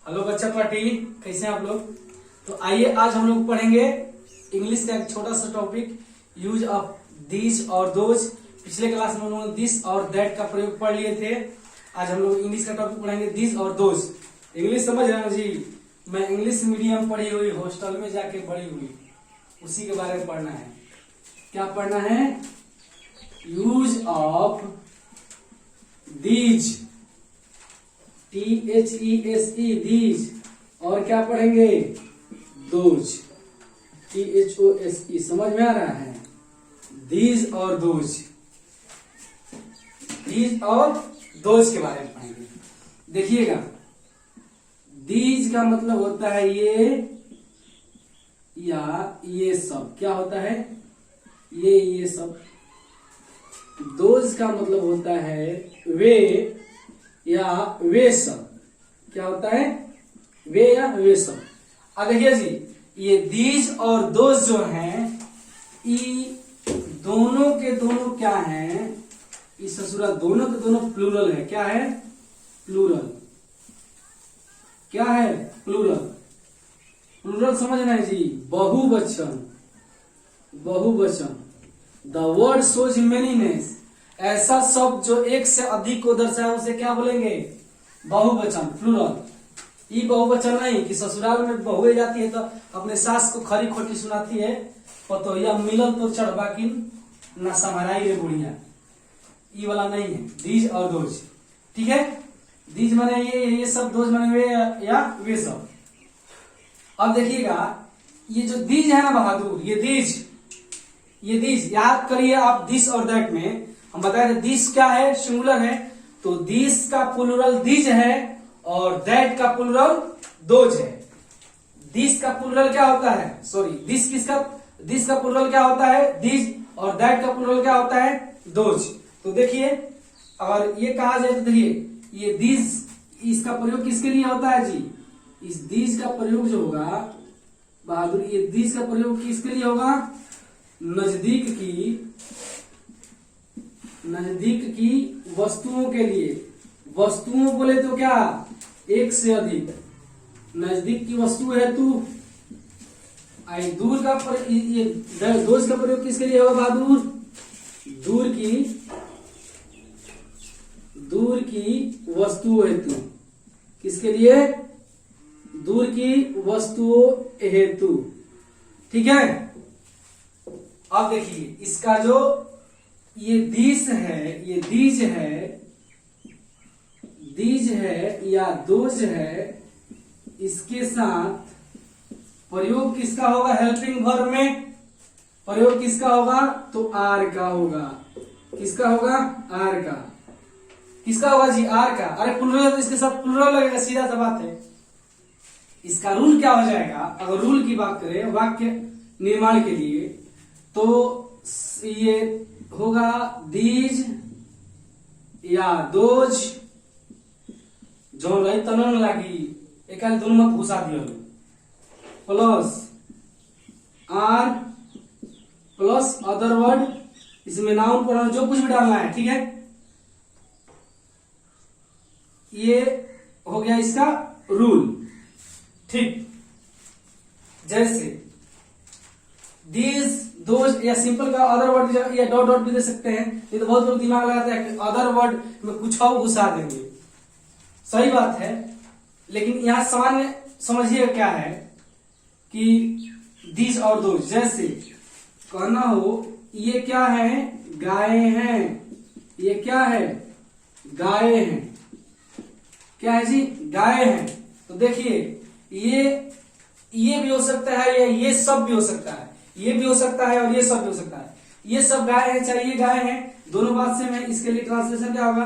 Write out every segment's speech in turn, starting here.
Hello बच्चा party, कैसे हैं आप लोग। तो आइए आज हम लोग पढ़ेंगे इंग्लिश का एक छोटा सा टॉपिक, यूज ऑफ दिस और दोज। पिछले क्लास में हम लोग दिस और दैट का प्रयोग पढ़ लिए थे। आज हम लोग इंग्लिश का टॉपिक पढ़ेंगे दिस और दोज। इंग्लिश समझ रहे हैं जी। मैं इंग्लिश मीडियम पढ़ी हुई, हॉस्टल में जाके बड़ी हुई, उसी के बारे में पढ़ना है। क्या पढ़ना है? Use of these, THESE these, और क्या पढ़ेंगे? Those, THOSE। समझ में आ रहा है? दीज और दोज, दीज और दोज के बारे में पढ़ेंगे। देखिएगा, दीज का मतलब होता है ये या ये सब। क्या होता है? ये सब। दोज का मतलब होता है वे या वे सब। क्या होता है? वे या वे सब। अब देखिए जी, ये दीज और दोज जो हैं, ये दोनों के दोनों क्या हैं? इस ससुरा दोनों के दोनों प्लूरल है। क्या है? प्लूरल। क्या है? प्लूरल। प्लूरल समझना है जी, बहुवचन। बहुवचन। The word shows manyness. ऐसा शब्द जो एक से अधिक को दर्शाए उसे क्या बोलेंगे? बहुवचन, प्लूरल। ये बहुवचन नहीं कि ससुराल में बहुए जाती है तो अपने सास को खरी खोटी सुनाती है, पतोहिया मिलल तो चढ़ बाकी ना संभराई रे बुढ़िया। ये वाला नहीं है। दीज और दोज, ठीक है। दीज माने ये सब, दोज माने वे या वे सब। अब देखिएगा, ये जो दीज है ना बहादुर, ये दीज याद करिए आप। दिस और दैट में हम बताए थे दिस क्या है? सिंगुलर है, तो दिस का प्लूरल दीज है और दैट का प्लूरल दोज है। दिस का प्लूरल क्या होता है? सॉरी, दिस का प्लूरल क्या होता है? दीज। और दैट का प्लूरल क्या होता है? दोज। तो देखिए, अगर ये कहा जाए तो देखिए, ये दीज, इसका प्रयोग किसके लिए होता है जी? इस दीज का प्रयोग जो होगा बहादुर, ये दीज का प्रयोग किसके लिए होगा? नजदीक की वस्तुओं के लिए। वस्तुओं बोले तो क्या? एक से अधिक। नजदीक की वस्तु है तू। दूर का ये दोज का प्रयोग किसके लिए होगा बहादुर? दूर की वस्तु हेतु। किसके लिए? दूर की वस्तुओं हेतु, ठीक है। अब देखिए, इसका जो ये दीज है या दोज है, इसके साथ प्रयोग किसका होगा? हेल्पिंग वर्ब में प्रयोग किसका होगा? तो आर का होगा। किसका होगा? आर का। किसका होगा जी? आर का। अरे प्लूरल तो इसके साथ प्लूरल लगेगा, सीधा सा बात है। इसका रूल क्या हो जाएगा? अगर रूल की बात करें वाक्य निर्माण के लिए, तो ये होगा दीज या दोज। जो रही तनन लागी एक दोनों मत घुसा दियो, plus are plus other word. इसमें नाउन प्रोनाउन जो कुछ भी डालना है, ठीक है। ये हो गया इसका रूल, ठीक। जैसे दीज, दोज या सिंपल का अदर वर्ड या डॉट डॉट भी दे सकते हैं। ये तो बहुत लोग दिमाग लगाते हैं कि अदर वर्ड में कुछ और घुसा देंगे। सही बात है, लेकिन यहां सामान्य समझिए क्या है कि दीज और दोज, जैसे कहना हो ये क्या है? गाय हैं। ये क्या है? गाय हैं। क्या है जी? गाय हैं। तो देखिए, ये भी हो सकता है या ये सब भी हो सकता है। ये भी हो सकता है और ये सब भी हो सकता है। ये सब गाय है चाहे ये गाय है, दोनों बात सेम है। इसके लिए ट्रांसलेशन क्या होगा?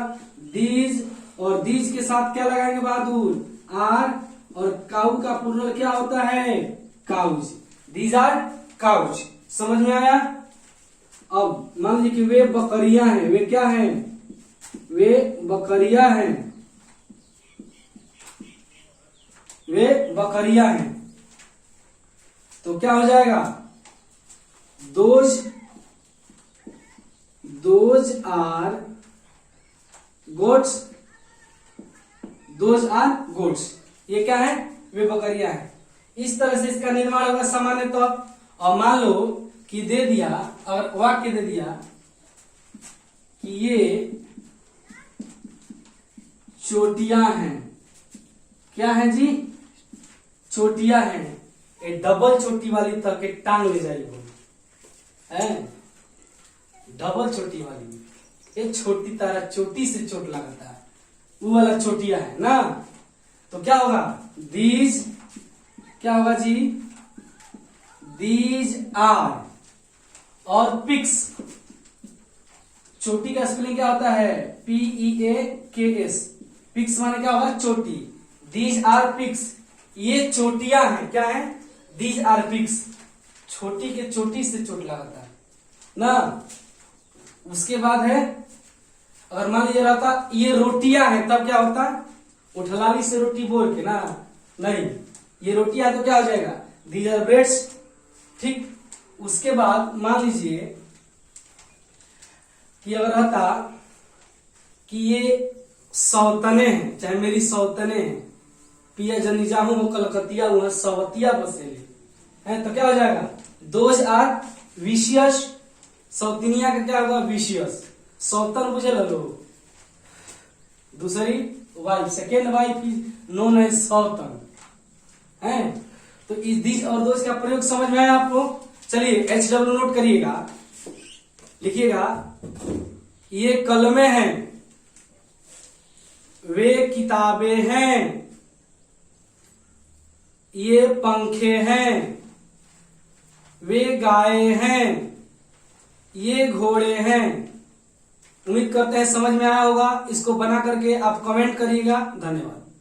दीज, और दीज के साथ क्या लगाएंगे बहादुर? आर। और काउ का प्लूरल क्या होता है? काउज। These are cows. समझ में आया? अब मान लीजिए कि वे बकरियां हैं। वे क्या हैं? वे बकरियां हैं। वे बकरियां हैं, तो क्या हो जाएगा? Those are goats. Those are goats. ये क्या है, वे बकरियां हैं। इस तरह से इसका निर्माण होगा सामान्यतः। और मान लो कि दे दिया, और वाक्य दे दिया कि ये चोटियां हैं। क्या है जी, चोटियां हैं। ये डबल चोटी वाली तक के टांग ले जाएगी है, डबल चोटी वाली। ये छोटी तारा चोटी से चोट लगता है, वो वाला चोटिया है ना। तो क्या होगा, दीज, क्या होगा जी, दीज आर, और पिक्स, चोटी का स्पेलिंग क्या होता है, PEAKS, पिक्स माने क्या होगा, चोटी। दीज आर पिक्स, ये चोटियां हैं। क्या है, दीज आर पिक्स, छोटी के चोटी से चोट लगाता है ना। उसके बाद है, अगर मान लीजिए रहता ये रोटियां हैं, तब क्या होता, उठलाली से रोटी बोल के ना, नहीं, ये रोटियां तो क्या हो जाएगा, दीज आर ब्रेड्स। ठीक, उसके बाद मान लीजिए कि अगर रहता कि ये सौतने हैं, चाहे मेरी सौतने हैं, पिया जनी जाहू वो कलकतिया हुआ सवतिया बसेले हैं, तो क्या हो जाएगा, दोज आर विशियस। सौतनिया का क्या होगा, विशियस। सौतन बुझे लो, दूसरी वाइफ, सेकेंड वाइफ नोन है सौतन है। तो इस दिस और दोज का प्रयोग समझ में आया आपको। चलिए HW नोट करिएगा, लिखिएगा, ये कलमें हैं, वे किताबें हैं, ये पंखे हैं, वे गायें हैं, ये घोड़े हैं। उम्मीद करते हैं समझ में आया होगा। इसको बना करके आप कमेंट करिएगा। धन्यवाद।